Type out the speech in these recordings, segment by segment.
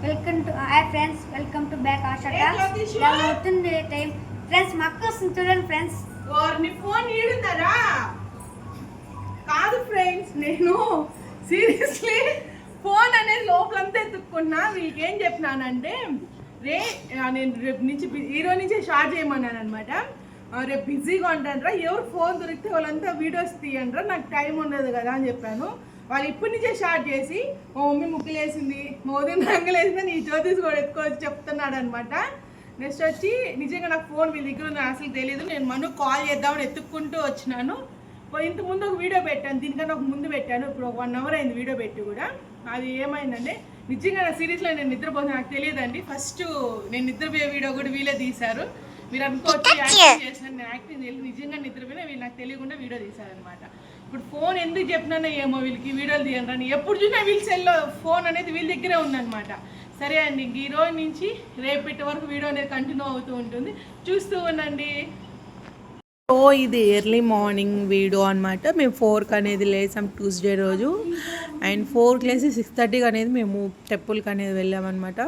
Welcome to hi friends, welcome to back ASHA talks. అవుతుంది time friends, మక్క వస్తుంది చూడండి ఫ్రెండ్స్. నీ ఫోన్ ఈడుందరా కాదు ఫ్రెండ్స్, నేను సీరియస్లీ ఫోన్ అనేది లోపలంతా ఎత్తుక్కున్నా. మీకేం చెప్పినానంటే నేను రేపు నుంచి ఈరోజు నుంచే స్టార్ట్ చేయమన్నాను అనమాట. రేపు బిజీగా ఉంటానరా, ఎవరు ఫోన్ దొరికితే వాళ్ళంతా వీడియోస్ తీయండిరా, నాకు టైం ఉండదు కదా అని చెప్పాను. వాళ్ళు ఇప్పటి నుంచే స్టార్ట్ చేసి మా మమ్మీ ముగ్గులేసింది, మా వదిన రంగులేసింది, నీ జ్యోతిష్ కూడా ఎత్తుకోవచ్చు చెప్తున్నాడు అనమాట. నెక్స్ట్ వచ్చి నిజంగా నాకు ఫోన్ మీ దగ్గర ఉంది అసలు తెలియదు. నేను మను కాల్ చేద్దామని ఎత్తుక్కుంటూ వచ్చినాను. ఇంతకుముందు ఒక వీడియో పెట్టాను, దీనికన్నా ఒక ముందు పెట్టాను. ఇప్పుడు ఒక 1 అవర్ అయింది వీడియో పెట్టి కూడా. అది ఏమైందంటే నిజంగా నా సిరీస్లో నేను నిద్రపోతాను నాకు తెలియదండి. ఫస్ట్ నేను నిద్రపోయే వీడియో కూడా వీళ్ళే తీశారు. మీరు అనుకోవచ్చు యాక్టింగ్ చేసినాను, నేను యాక్టింగ్ చేసి నిజంగా నిద్రపోయినా వీళ్ళు నాకు తెలియకుండా వీడియో తీశారనమాట. ఇప్పుడు ఫోన్ ఎందుకు చెప్పినానో ఏమో వీళ్ళకి వీడియోలు తీయండి, ఎప్పుడు చూసినా వీళ్ళ సెల్లో ఫోన్ అనేది వీళ్ళ దగ్గరే ఉందన్నమాట. సరే అండి, ఇంక ఈ రోజు నుంచి రేపటి వరకు వీడియో అనేది కంటిన్యూ అవుతూ ఉంటుంది, చూస్తూ ఉండండి. సో ఇది ఎర్లీ మార్నింగ్ వీడియో అనమాట. మేము 4కి అనేది లేసాం ట్యూస్డే రోజు. అండ్ 4కి లేసి 6:30కి అనేది మేము టెంపుల్కి అనేది వెళ్ళామన్నమాట.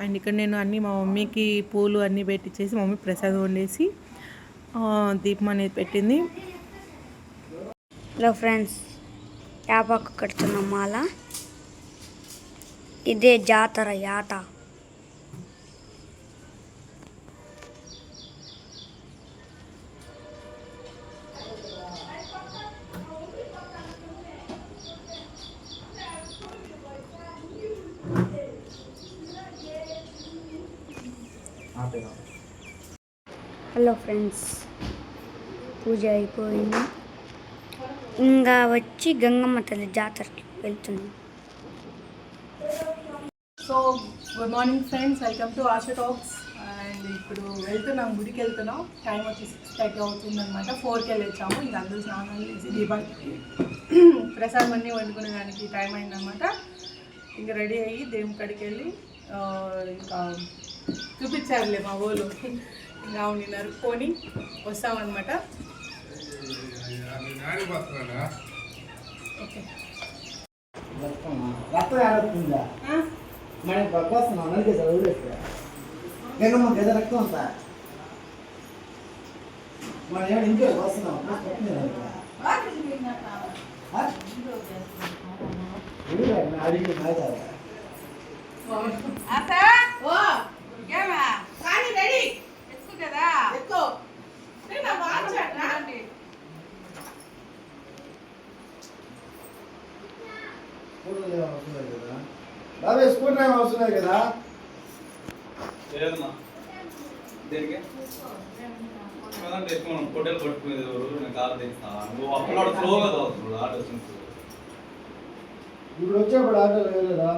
అండ్ ఇక్కడ నేను అన్నీ మా మమ్మీకి పూలు అన్నీ పెట్టించేసి మమ్మీ ప్రసాదం వండేసి దీపం అనేది పెట్టింది. హలో ఫ్రెండ్స్, యాపాకు కడుతున్నాం మాల. ఇదే జాతర యాట. హలో ఫ్రెండ్స్, పూజ అయిపోయింది. ఇంకా వచ్చి గంగమ్మ తల్లి జాతరకి వెళ్తున్నాం. So good morning friends, welcome to ASHA talks. And ఇప్పుడు వెళ్తున్నాం, గుడికి వెళ్తున్నాం. టైం వచ్చి 6:30 అవుతుంది అనమాట. 4కి వెళ్ళొచ్చాము. ఇంకా అందరూ స్నానాలు చేసి దీపానికి ప్రసాదం అన్నీ వండుకునే దానికి టైం అయిందనమాట. ఇంకా రెడీ అయ్యి దేవుని కాడికి వెళ్ళి ఇంకా చూపించారులే మా వాళ్ళు, ఇంకా ఆవిడ నరుక్కొని వస్తామన్నమాట. ఓకే, రక్తం ఆడుతుందా మన కోసం అందరికీ చదువులేస్తా నేను మన గద రక్తం అంతా మన ఏమైనా ఇంట్లో వస్తున్నాం అడిగి బాబే స్కూల్ టైం అవసరం కదా. హోటల్ పట్టుకునేది నేను కాలు తెస్తాను అప్పుడు స్లోగా తాగుతున్నాడు ఆటో. ఇప్పుడు వచ్చేప్పుడు ఆటో లేదా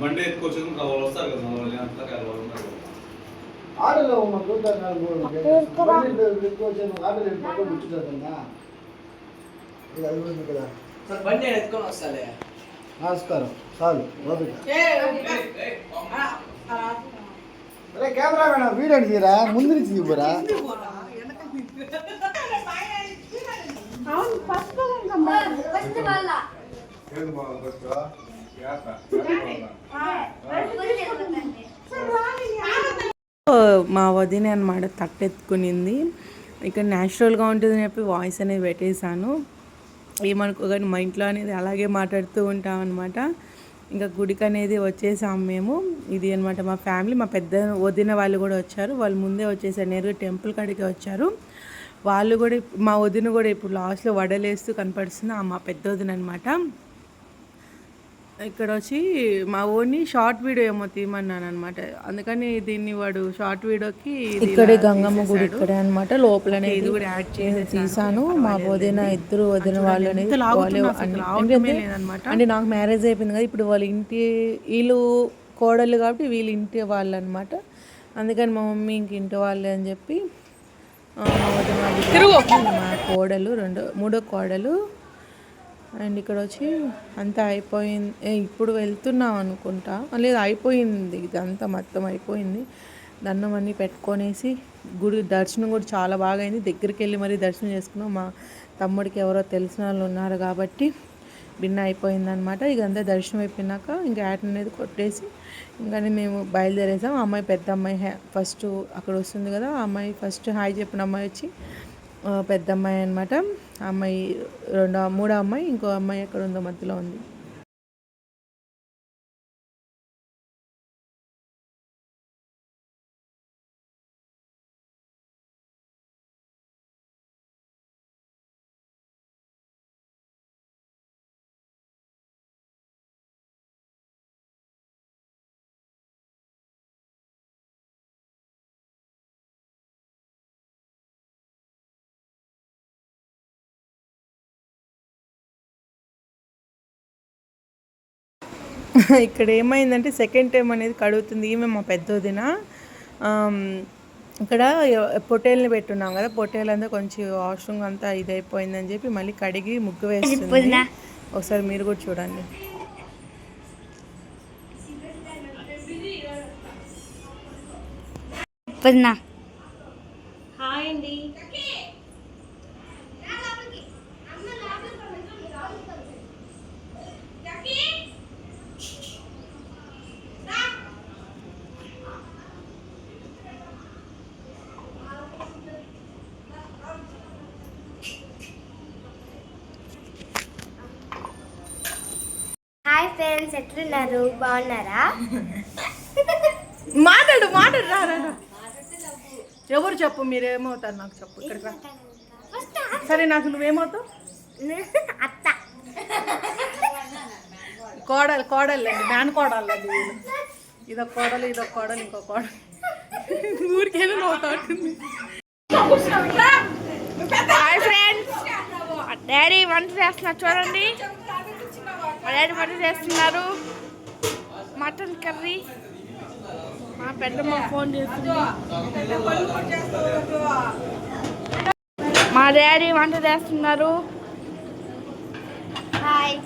బండి ఎత్తుకొచ్చేది వాళ్ళు వస్తారు కదా వాళ్ళు అంతా వాళ్ళు ఉన్నారు. ఆటోలో ఆటో పక్కన కూర్చుంటుందా అది కదా. బండి ఎత్తుకొని వస్తాలే. నమస్కారం చాలు అరే కెమెరా మేడం వీడియో తీరా ముందు నుంచి తీయరా. మా వదిన అనమాట తట్టెత్తుకునింది. ఇక్కడ న్యాచురల్గా ఉంటుందని చెప్పి వాయిస్ అనేది పెట్టేశాను. ఏమనుకో కానీ మా ఇంట్లో అనేది అలాగే మాట్లాడుతూ ఉంటాం అనమాట. ఇంకా గుడికి అనేది వచ్చేసాం మేము. ఇది అనమాట మా ఫ్యామిలీ. మా పెద్ద వదిన వాళ్ళు కూడా వచ్చారు, వాళ్ళు ముందే వచ్చేసారు, నేరుగా టెంపుల్ కాడికి వచ్చారు వాళ్ళు కూడా. మా వదిన కూడా ఇప్పుడు లాస్ట్లో వడలేస్తూ కనపడుతుంది, మా పెద్ద వదిన అనమాట. ఇక్కడ వచ్చి మా ఓన్ని షార్ట్ వీడియో ఏమో తీయమన్నాను అనమాట, అందుకని దీన్ని వాడు షార్ట్ వీడియోకి ఇక్కడే గంగమ్మ గుడి ఇక్కడే అనమాట, లోపలనే ఇది కూడా యాడ్ చేసి తీసాను. మా వదిన ఇద్దరు వదిన వాళ్ళు అనేది అంటే నాకు మ్యారేజ్ అయిపోయింది కదా, ఇప్పుడు వాళ్ళ ఇంటి వీళ్ళు కోడళ్ళు కాబట్టి వీళ్ళ ఇంటి వాళ్ళు అనమాట. అందుకని మా మమ్మీ ఇంక ఇంటి వాళ్ళే అని చెప్పి మా వదిన వాళ్ళు, మా కోడలు మూడో కోడలు. అండ్ ఇక్కడ వచ్చి అంతా అయిపోయింది, ఇప్పుడు వెళ్తున్నాం అనుకుంటా, లేదు అయిపోయింది, ఇదంతా మొత్తం అయిపోయింది. దండం అన్నీ పెట్టుకొనేసి గుడి దర్శనం కూడా చాలా బాగా అయింది. దగ్గరికి వెళ్ళి మరీ దర్శనం చేసుకున్నాం. మా తమ్ముడికి ఎవరో తెలిసిన వాళ్ళు ఉన్నారు కాబట్టి భిన్న అయిపోయిందనమాట. ఇక అంతా దర్శనం అయిపోయినాక ఇంకా యాడ్ అనేది కొట్టేసి ఇంకా మేము బయలుదేరేసాం. అమ్మాయి పెద్ద అమ్మాయి ఫస్ట్ అక్కడ వస్తుంది కదా, ఆ అమ్మాయి ఫస్ట్ హాయ్ చెప్పిన అమ్మాయి వచ్చి పెద్ద అమ్మాయి అనమాట. అమ్మాయి మూడో అమ్మాయి, ఇంకో అమ్మాయి ఎక్కడ ఉందో మధ్యలో ఉంది. ఇక్కడ ఏమైందంటే సెకండ్ టైం అనేది కడుగుతుంది ఈమె మా పెద్దోదిన. ఇక్కడ పొట్టేల్ని పెట్టున్నాం కదా, పొట్టేలు అంతా కొంచెం వాష్రూమ్ అంతా ఇదైపోయిందని చెప్పి మళ్ళీ కడిగి ముగ్గు వేస్తుంది. ఒకసారి మీరు కూడా చూడండి. హాయ్ అండి. హాయ్ ఫ్రెండ్స్, ఎట్లున్నారు? బాగున్నారా? మాట్లాడు మాట్లాడు రా రా రా. ఎవరు చెప్పు, మీరేమవుతారు నాకు చెప్పు. ఇక్కడికి రా. సరే, నాకు నువ్వేమవుతావు? అత్త. కోడలండి, నాన్న కోడలండి వీళ్ళు. ఇదొక కోడలు, ఇదొక కోడలు, ఇంకో కోడలు. ఊరికేనా నవ్వుతా ఉంటుంది. హాయ్ ఫ్రెండ్స్, డాడీ వంట చేస్తున్నారు చూడండి. మా డాడీ వంట చేస్తున్నారు మటన్ కర్రీ. మా పెద్దమ్మ ఫోన్ చేస్తుంది. మా డాడీ వంట చేస్తున్నారు. హాయ్.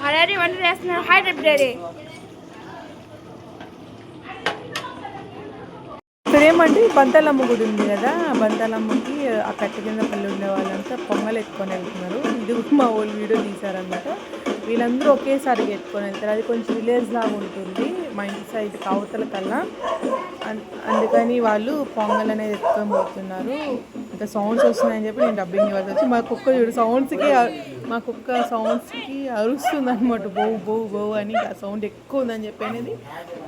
మా డాడీ వంట చేస్తున్నారు. హాయ్ రేపు డాడీ. ఇక్కడ ఏమంటే బంతాలమ్మ గుడి ఉంది కదా, ఆ బంతాలమ్మకి ఆ కట్ట కింద పళ్ళు ఉండే వాళ్ళంతా పొంగలు ఎత్తుకొని వెళ్తున్నారు. ఇది మా వాళ్ళు వీడియో తీశారనమాట. వీళ్ళందరూ ఒకేసారి ఎత్తుకొని వెళ్తారు. అది కొంచెం విలేజ్ లాగా ఉంటుంది మా ఇంటి సైడ్ కావతల కల్లా. అందుకని వాళ్ళు పొంగల్ అనేది ఎత్తుకొని పోతున్నారు. ఇంకా సౌండ్స్ వస్తున్నాయని చెప్పి నేను డబ్బింగ్ ఇవ్వాల్సి వచ్చి, మా కుక్క చూడు సౌండ్స్కి అరుస్తుంది అనమాట. బోవు బోవు బోవు అని ఆ సౌండ్ ఎక్కువ ఉందని చెప్పి అనేది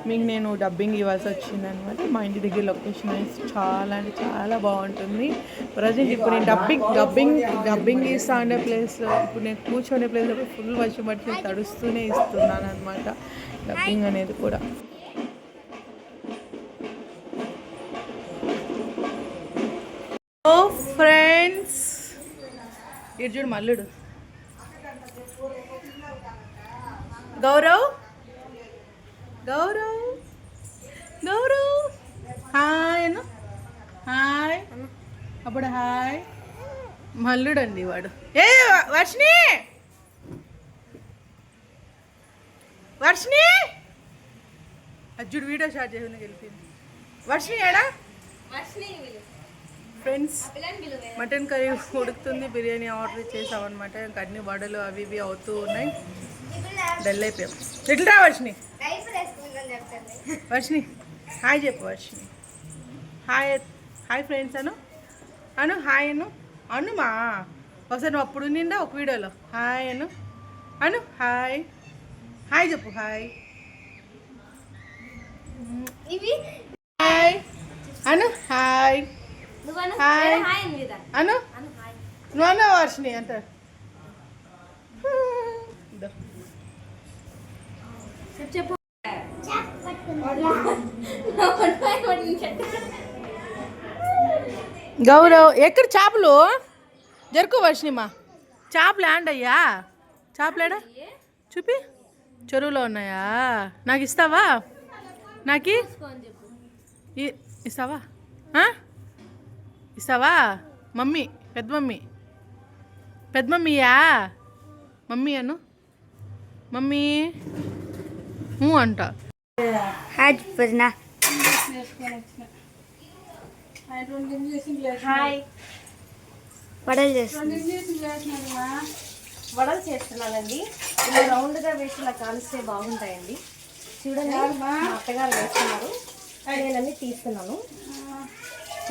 మీకు నేను డబ్బింగ్ ఇవ్వాల్సి వచ్చింది అనమాట. మా ఇంటి దగ్గర లొకేషన్ అనేది చాలా అంటే చాలా బాగుంటుంది. ప్రజెంట్ ఇప్పుడు నేను డబ్బింగ్ ఇస్తా ఉండే ప్లేస్, ఇప్పుడు నేను కూర్చొనే ప్లేస్ ఫుల్ వర్షం బట్టి నేను తడుస్తూనే ఇస్తున్నాను అనమాట డబ్బింగ్ అనేది కూడా. ఫ్రెండ్స్, ఇటు చూడు మల్లుడు గౌరవ్ గౌరవ్ గౌరవ్ హాయ్ అను. హాయ్ అప్పుడు హాయ్. మల్లుడు అండి వాడు. ఏ వర్షిని వర్షిని అజ్జుడు వీడియో షాట్ చేయకుండా వెళ్ళిపోయింది. వర్షిని ఏడా? ఫ్రెండ్స్, మటన్ కర్రీ ఉడుకుతుంది, బిర్యానీ ఆర్డర్ చేసామన్నమాట. ఇంకా అన్ని వడలు అవి ఇవి అవుతూ ఉన్నాయి. డల్ అయిపోయాం. ఎట్లా వర్షిని? వర్షిని హాయ్ చెప్పు. వర్షిని హాయ్. హాయ్ ఫ్రెండ్స్ అను. అను హాయ్ అను. అనుమా ఒకసారి నువ్వు అప్పుడు నిండా ఒక వీడియోలో హాయ్ అను. అను హాయ్. హాయ్ చెప్పు. హాయ్ హాయ్ అను. హాయ్ హాయ్ అను. నువ్వు అన్న వర్షిని అంట. గౌరవ్ ఎక్కడ చేపలు జరుకు వర్షినిమా? చేపలు ఏండయ్యా? చేపలేడా చూపి. చెరువులో ఉన్నాయా? నాకు ఇస్తావా? నాకు ఇస్తావా? ఇస్తావా? మమ్మీ పెద్ద మమ్మీయా? మమ్మీ అను. మమ్మీ అంట. హాయ్ వదినా. హాయ్, వడలు చేస్తుంది. వడలు చేస్తున్నానండి. ఇలా రౌండ్గా వేసి ఇలా కాలిస్తే బాగుంటాయండి. చూడండి, మా అత్తగారు వేస్తున్నారు, నేనన్నీ తీస్తున్నాను.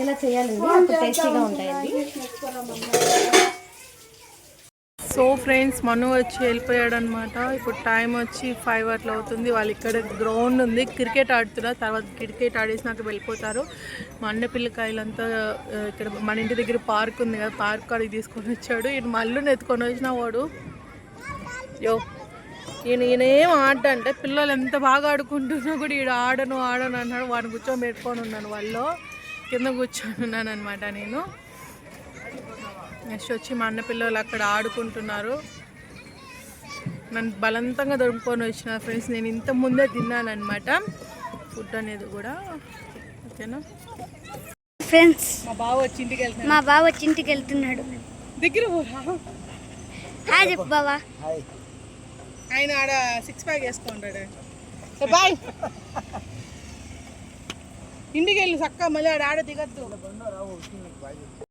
ఇలా చేయాలండి, అప్పుడు టేస్టీగా ఉంటాయండి. సో ఫ్రెండ్స్, మను వచ్చి వెళ్ళిపోయాడు అనమాట. ఇప్పుడు టైం వచ్చి 5 అట్లా అవుతుంది. వాళ్ళు ఇక్కడ గ్రౌండ్ ఉంది, క్రికెట్ ఆడుతున్నారు. తర్వాత క్రికెట్ ఆడేసినాక వెళ్ళిపోతారు. మా అన్న పిల్లకాయలంతా ఇక్కడ మన ఇంటి దగ్గర పార్క్ ఉంది కదా, పార్క్ కాడికి తీసుకొని వచ్చాడు. ఈయన మళ్ళీ ఎత్తుకొని వచ్చిన వాడు ఈయనేం ఆట అంటే పిల్లలు ఎంత బాగా ఆడుకుంటున్నా కూడా ఈడ ఆడను అన్నాడు. వాడిని కూర్చోబెట్టుకొని ఉన్నాను, వాళ్ళు కింద కూర్చొని ఉన్నాను అనమాట నేను. నెక్స్ట్ వచ్చి మా అన్న పిల్లలు అక్కడ ఆడుకుంటున్నారు. నన్ను బలవంతంగా దొరుకుకొని వచ్చిన ఫ్రెండ్స్. నేను ఇంత ముందే తిన్నాను అనమాట ఫుడ్ అనేది కూడా. ఓకేనా ఫ్రెండ్స్, మా బావ వచ్చి ఇంటికి వెళ్తున్నాడు. మా బావ వచ్చి ఇంటికి వెళ్తున్నాడు. దగ్గర పోరా. హాయ్ చెప్పు బావా. ఆయన ఆడ 6 ప్యాక్ వేసుకుంటాడు. బాయ్. ఇంటికి వెళ్ళి చక్క మళ్ళీ ఆడ దిగద్దు.